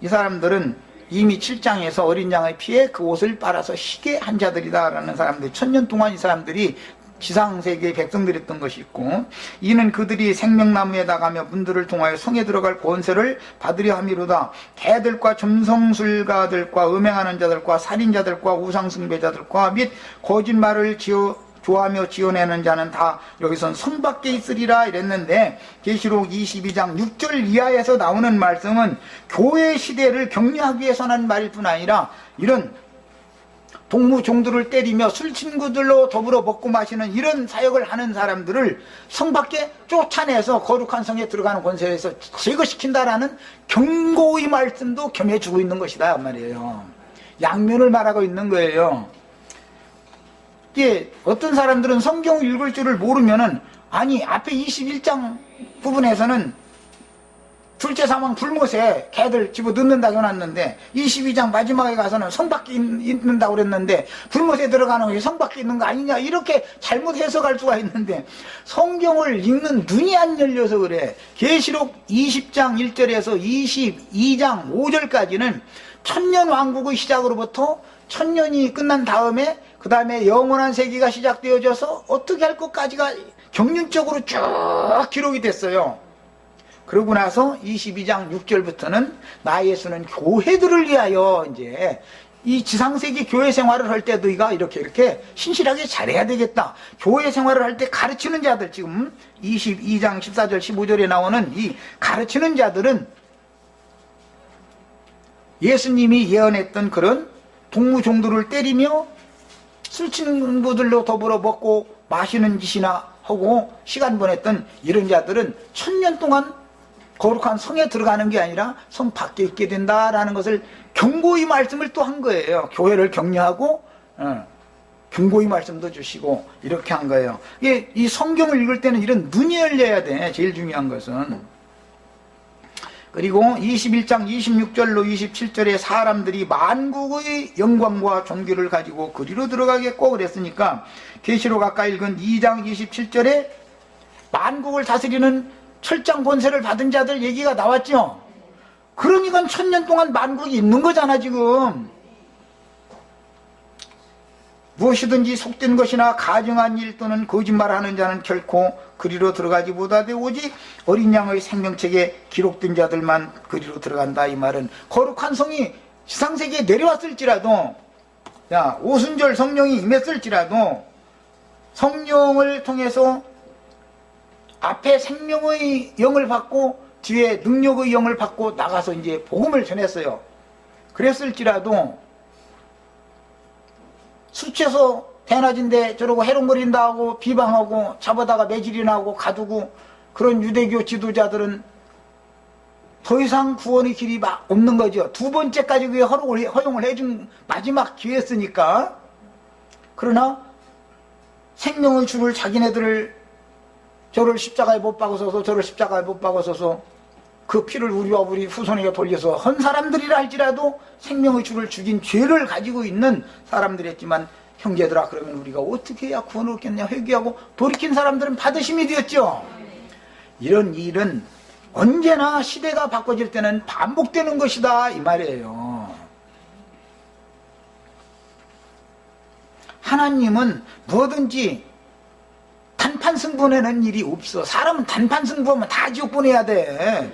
A: 이 사람들은 이미 7장에서 어린 양의 피에 그 옷을 빨아서 희게 한 자들이다 라는 사람들, 1000년 동안 이 사람들이 지상세계의 백성들이었던 것이 있고, 이는 그들이 생명나무에다 가며 문들을 통하여 성에 들어갈 권세를 받으려 함이로다. 개들과 점성술가들과 음행하는 자들과 살인자들과 우상숭배자들과 및 거짓말을 좋아하며 지어내는 자는 다 여기선 성 밖에 있으리라 이랬는데, 계시록 22장 6절 이하에서 나오는 말씀은 교회 시대를 격려하기 위해서 하는 말일 뿐 아니라 이런 동무종들을 때리며 술 친구들로 더불어 먹고 마시는 이런 사역을 하는 사람들을 성 밖에 쫓아내서 거룩한 성에 들어가는 권세에서 제거시킨다라는 경고의 말씀도 겸해주고 있는 것이다 말이에요. 양면을 말하고 있는 거예요. 이게 어떤 사람들은 성경 읽을 줄을 모르면은, 아니 앞에 21장 부분에서는 둘째 사망 불못에 개들 집어 넣는다고 해놨는데 22장 마지막에 가서는 성 밖에 있는다고 그랬는데 불못에 들어가는 것이 성 밖에 있는 거 아니냐, 이렇게 잘못 해석할 수가 있는데 성경을 읽는 눈이 안 열려서 그래. 계시록 20장 1절에서 22장 5절까지는 천년 왕국의 시작으로부터 천년이 끝난 다음에 그 다음에 영원한 세기가 시작되어져서 어떻게 할 것까지가 경륜적으로 쭉 기록이 됐어요. 그러고 나서 22장 6절부터는 나 예수는 교회들을 위하여 이제 이 지상세계 교회 생활을 할 때도 이가 이렇게 신실하게 잘해야 되겠다. 교회 생활을 할 때 가르치는 자들, 지금 22장 14절 15절에 나오는 이 가르치는 자들은 예수님이 예언했던 그런 동무종들을 때리며 술 친구들로 더불어 먹고 마시는 짓이나 하고 시간 보냈던 이런 자들은 천년 동안 거룩한 성에 들어가는 게 아니라 성 밖에 있게 된다라는 것을 경고의 말씀을 또 한 거예요. 교회를 격려하고 경고의 말씀도 주시고 이렇게 한 거예요. 이 성경을 읽을 때는 이런 눈이 열려야 돼. 제일 중요한 것은. 그리고 21장 26절로 27절에 사람들이 만국의 영광과 존귀를 가지고 그리로 들어가겠고 그랬으니까, 계시록 아까 읽은 2장 27절에 만국을 다스리는 철장 권세를 받은 자들 얘기가 나왔죠. 그러니까 천년 동안 만국이 있는 거잖아 지금. 무엇이든지 속된 것이나 가증한 일 또는 거짓말하는 자는 결코 그리로 들어가지 못하되 오직 어린 양의 생명책에 기록된 자들만 그리로 들어간다. 이 말은 거룩한 성이 지상세계에 내려왔을지라도, 오순절 성령이 임했을지라도 성령을 통해서 앞에 생명의 영을 받고 뒤에 능력의 영을 받고 나가서 이제 복음을 전했어요. 그랬을지라도 술 취해서 대낮인데 저러고 해롱거린다 하고 비방하고 잡아다가 매질이나 하고 가두고 그런 유대교 지도자들은 더 이상 구원의 길이 없는 거죠. 두 번째까지 그게 허용을 해준 마지막 기회였으니까. 그러나 생명의 주를 자기네들을 저를 십자가에 못 박아서서 저를 십자가에 못 박아서서 그 피를 우리와 우리 후손에게 돌려서 헌 사람들이라 할지라도 생명의 주를 죽인 죄를 가지고 있는 사람들이었지만, 형제들아 그러면 우리가 어떻게 해야 구원을 얻겠냐 회개하고 돌이킨 사람들은 받으심이 되었죠. 이런 일은 언제나 시대가 바꿔질 때는 반복되는 것이다 이 말이에요. 하나님은 뭐든지 단판 승부내는 일이 없어. 사람은 단판 승부하면 다 지옥 보내야 돼.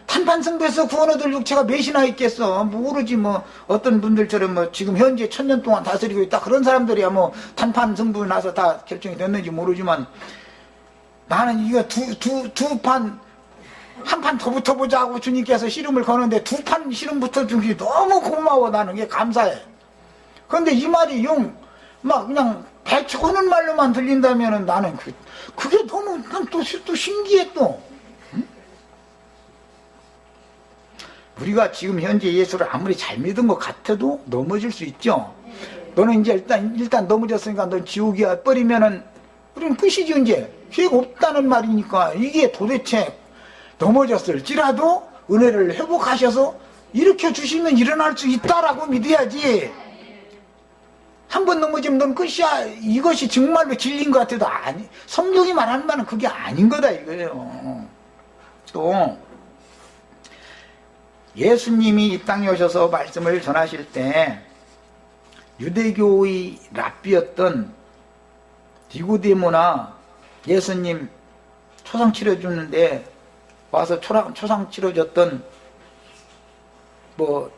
A: 단판 승부에서 구원 얻을 육체가 몇이나 있겠어. 모르지 뭐. 어떤 분들처럼 뭐 지금 현재 천년 동안 다스리고 있다 그런 사람들이야 뭐 단판 승부 나서 다 결정이 됐는지 모르지만, 나는 이거 두 판, 한 판 더 붙어보자 하고 주님께서 씨름을 거는데 두 판 씨름 붙어준 게 너무 고마워. 나는 이게 감사해. 그런데 이 말이 막 그냥 배척하는 말로만 들린다면은 나는 그게 너무 또 신기해 또. 응? 우리가 지금 현재 예수를 아무리 잘 믿은 것 같아도 넘어질 수 있죠. 너는 이제 일단 넘어졌으니까 넌 지옥이야 버리면은 우리는 끝이지. 이제 기회가 없다는 말이니까. 이게 도대체 넘어졌을지라도 은혜를 회복하셔서 일으켜 주시면 일어날 수 있다라고 믿어야지. 한 번 넘어지면 넌 끝이야. 이것이 정말로 진리인 것 같아도 아니, 성경이 말하는 바는 그게 아닌 거다 이거예요. 또 예수님이 이 땅에 오셔서 말씀을 전하실 때 유대교의 랍비였던 니고데모나 예수님 초상 치러주는데 와서 초상 치러줬던 뭐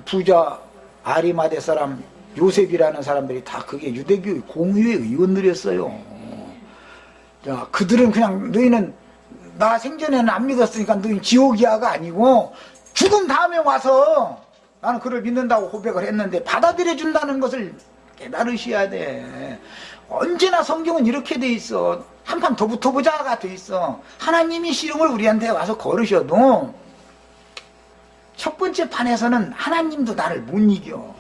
A: 부자 아리마대 사람 요셉이라는 사람들이 다 그게 유대교의 공유의 의원들이었어요. 자, 그들은 그냥 너희는 나 생전에는 안 믿었으니까 너희 지옥이야가 아니고 죽은 다음에 와서 나는 그를 믿는다고 고백을 했는데 받아들여 준다는 것을 깨달으셔야 돼. 언제나 성경은 이렇게 돼 있어. 한 판 더 붙어보자가 돼 있어. 하나님이 씨름을 우리한테 와서 걸으셔도 첫 번째 판에서는 하나님도 나를 못 이겨.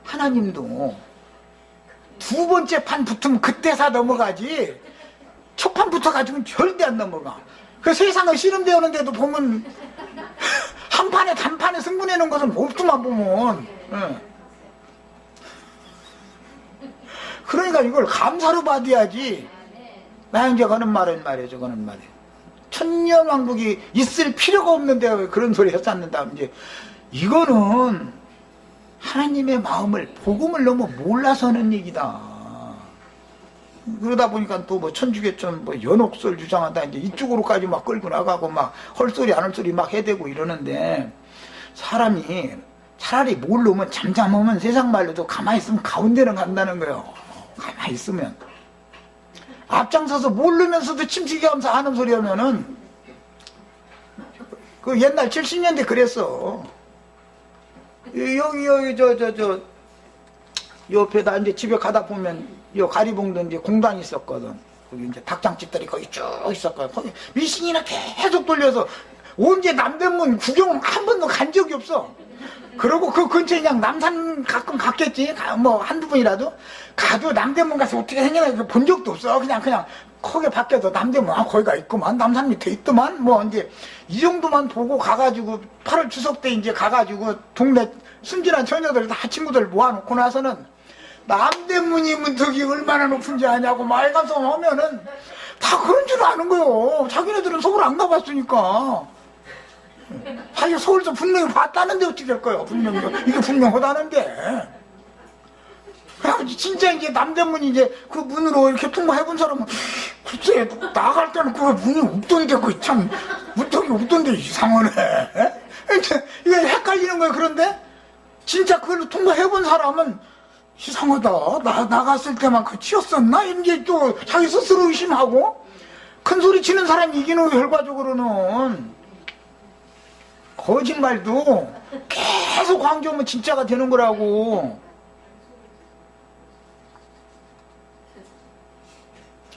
A: 하나님도 두 번째 판 붙으면 그때사 넘어가지 첫 판 붙어가지고는 절대 안 넘어가. 그 세상을 씨름되었는데도 보면 한 판에 단판에 승부내는 것은 없더만 보면. 그러니까 이걸 감사로 받아야지. 나 이제 거는 말이에요. 저거는 말이에요. 천년왕국이 있을 필요가 없는데 왜 그런 소리 했었는다. 이제 이거는 하나님의 마음을 복음을 너무 몰라서 하는 얘기다. 그러다 보니까 또 뭐 천주교처럼 뭐 연옥설 주장한다. 이제 이쪽으로까지 막 끌고 나가고 막 헐소리 안 헐소리 막 해대고 이러는데 사람이 차라리 모르면 잠잠하면 세상 말로도 가만히 있으면 가운데는 간다는 거예요. 가만히 있으면. 앞장서서 모르면서도 침튀기 하면서 하는 소리 하면은 그 옛날 70년대 그랬어. 여기 저 옆에다 이제 집에 가다 보면 요 가리봉도 이제 공단이 있었거든. 거기 이제 닭장집들이 거기 쭉 있었거든. 거기 미신이나 계속 돌려서 언제 남대문 구경 한 번도 간 적이 없어. 그러고 그 근처에 그냥 남산 가끔 갔겠지. 뭐 한두 번이라도 가도 남대문 가서 어떻게 생겼나 본 적도 없어. 그냥 거기 밖에서 남대문 거기가 있구만. 남산 밑에 있더만. 뭐 이제 이 정도만 보고 가가지고 8월 추석 때 이제 가가지고 동네 순진한 처녀들 다 친구들 모아놓고 나서는 남대문이 문턱이 얼마나 높은지 아냐고 말 가서 하면은 다 그런 줄 아는 거요. 자기네들은 서울 안 가봤으니까. 자기 서울서 분명히 봤다는데 어떻게 될 거예요? 분명히 이게 분명하다는데. 그래가지고 진짜 이제 남대문이 이제 그 문으로 이렇게 통과해본 사람은 글쎄 나갈 때는 그 문이 없던데 그 참 문턱이 없던데 이상하네. 이게 헷갈리는 거예요. 그런데 진짜 그걸로 통과해본 사람은 이상하다. 나갔을 때만 그 치였었나? 이제 또 자기 스스로 의심하고 큰 소리 치는 사람이 이기는 결과적으로는 거짓말도 계속 광주하면 진짜가 되는 거라고.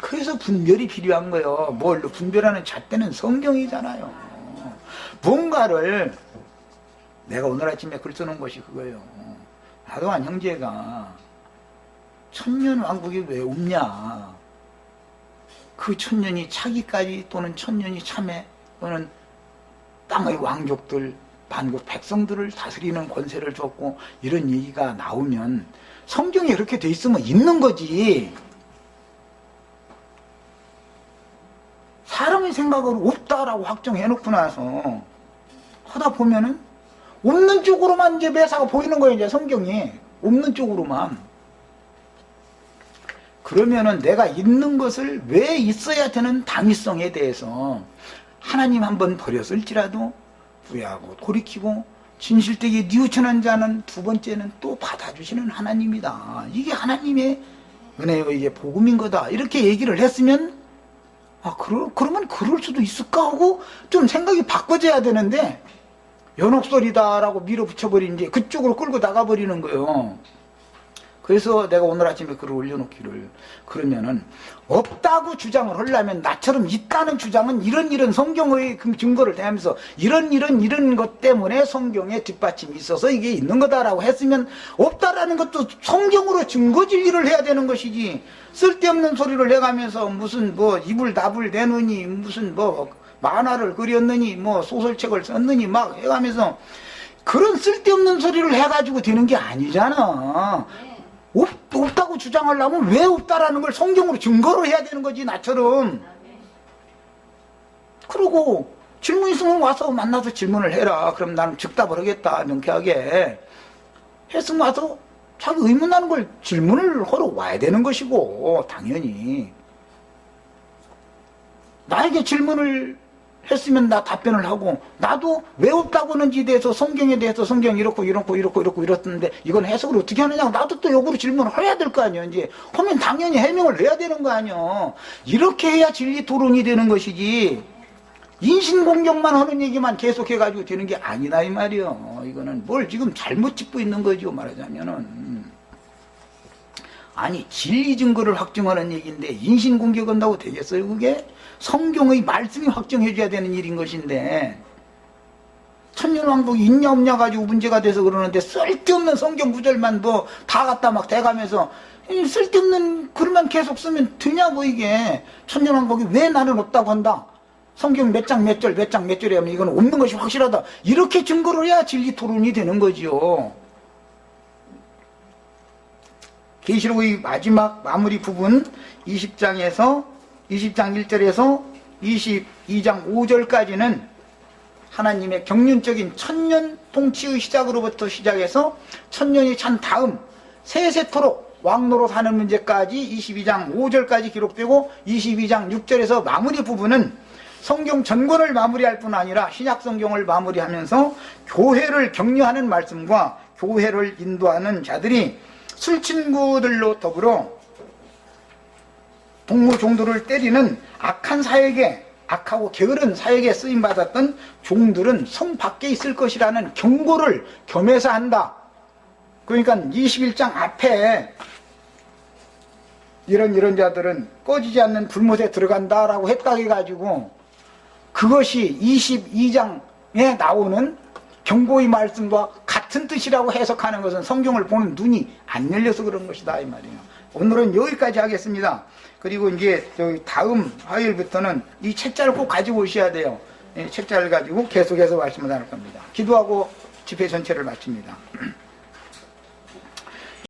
A: 그래서 분별이 필요한 거예요. 뭘로 분별하는 잣대는 성경이잖아요. 뭔가를 내가 오늘 아침에 글 써놓은 것이 그거예요. 나도한 형제가 천년왕국이 왜 없냐. 그 천년이 차기까지 또는 천년이 참에 또는 땅의 왕족들 반국 백성들을 다스리는 권세를 줬고 이런 얘기가 나오면 성경에 그렇게 돼 있으면 있는 거지. 사람의 생각으로 없다라고 확정해놓고 나서 하다 보면은 없는 쪽으로만 이제 매사가 보이는 거예요. 이제 성경이 없는 쪽으로만. 그러면은 내가 있는 것을 왜 있어야 되는 당위성에 대해서 하나님 한번 버렸을지라도 후회하고 돌이키고 진실되게 뉘우쳐난 자는 두 번째는 또 받아주시는 하나님이다. 이게 하나님의 은혜요, 이게 복음인 거다. 이렇게 얘기를 했으면 그러면 그럴 수도 있을까 하고 좀 생각이 바꿔져야 되는데 연옥설이다라고 밀어붙여버린 이제 그쪽으로 끌고 나가버리는 거예요. 그래서 내가 오늘 아침에 글을 올려놓기를 그러면은 없다고 주장을 하려면 나처럼 있다는 주장은 이런 성경의 증거를 대하면서 이런 것 때문에 성경에 뒷받침이 있어서 이게 있는 거다라고 했으면 없다라는 것도 성경으로 증거 진리를 해야 되는 것이지 쓸데없는 소리를 해가면서 무슨 뭐 이불 나불 내느니 무슨 뭐 만화를 그렸느니 뭐 소설책을 썼느니 막 해가면서 그런 쓸데없는 소리를 해가지고 되는 게 아니잖아. 없다고 주장하려면 왜 없다라는 걸 성경으로 증거로 해야 되는 거지 나처럼. 그러고 질문 있으면 와서 만나서 질문을 해라. 그럼 나는 즉답을 하겠다. 명쾌하게 했으면 와서 자기 의문나는 걸 질문을 하러 와야 되는 것이고 당연히 나에게 질문을 했으면 나 답변을 하고 나도 왜 없다고 하는지에 대해서 성경에 대해서 성경 이렇고 이렇던데 이건 해석을 어떻게 하느냐 나도 또 역으로 질문을 해야 될 거 아니에요. 이제 하면 당연히 해명을 해야 되는 거 아니에요. 이렇게 해야 진리 토론이 되는 것이지 인신공격만 하는 얘기만 계속해가지고 되는 게 아니다 이 말이요. 이거는 뭘 지금 잘못 짚고 있는 거죠 말하자면은. 아니 진리 증거를 확증하는 얘기인데 인신공격한다고 되겠어요 그게? 성경의 말씀이 확정해 줘야 되는 일인 것인데 천년왕국이 있냐 없냐 가지고 문제가 돼서 그러는데 쓸데없는 성경 구절만 뭐 다 갖다 막 대가면서 쓸데없는 글만 계속 쓰면 되냐고. 이게 천년왕국이 왜 나는 없다고 한다, 성경 몇 장 몇 절 몇 장 몇 절에 하면 이건 없는 것이 확실하다, 이렇게 증거를 해야 진리 토론이 되는 거지요. 계시록의 마지막 마무리 부분 20장 1절에서 22장 5절까지는 하나님의 경륜적인 천년 통치의 시작으로부터 시작해서 천년이 찬 다음 세세토록 왕노로 사는 문제까지 22장 5절까지 기록되고, 22장 6절에서 마무리 부분은 성경 전권을 마무리할 뿐 아니라 신약 성경을 마무리하면서 교회를 격려하는 말씀과 교회를 인도하는 자들이 술친구들로 더불어 동무 종들을 때리는 악한 사역에, 악하고 게으른 사역에 쓰임받았던 종들은 성 밖에 있을 것이라는 경고를 겸해서 한다. 그러니까 21장 앞에 이런 자들은 꺼지지 않는 불못에 들어간다라고 했다 해가지고 그것이 22장에 나오는 경고의 말씀과 같은 뜻이라고 해석하는 것은 성경을 보는 눈이 안 열려서 그런 것이다 이 말이에요. 오늘은 여기까지 하겠습니다. 그리고 이제 저기 다음 화요일부터는 이 책자를 꼭 가지고 오셔야 돼요. 책자를 가지고 계속해서 말씀을 나눌 겁니다. 기도하고 집회 전체를 마칩니다.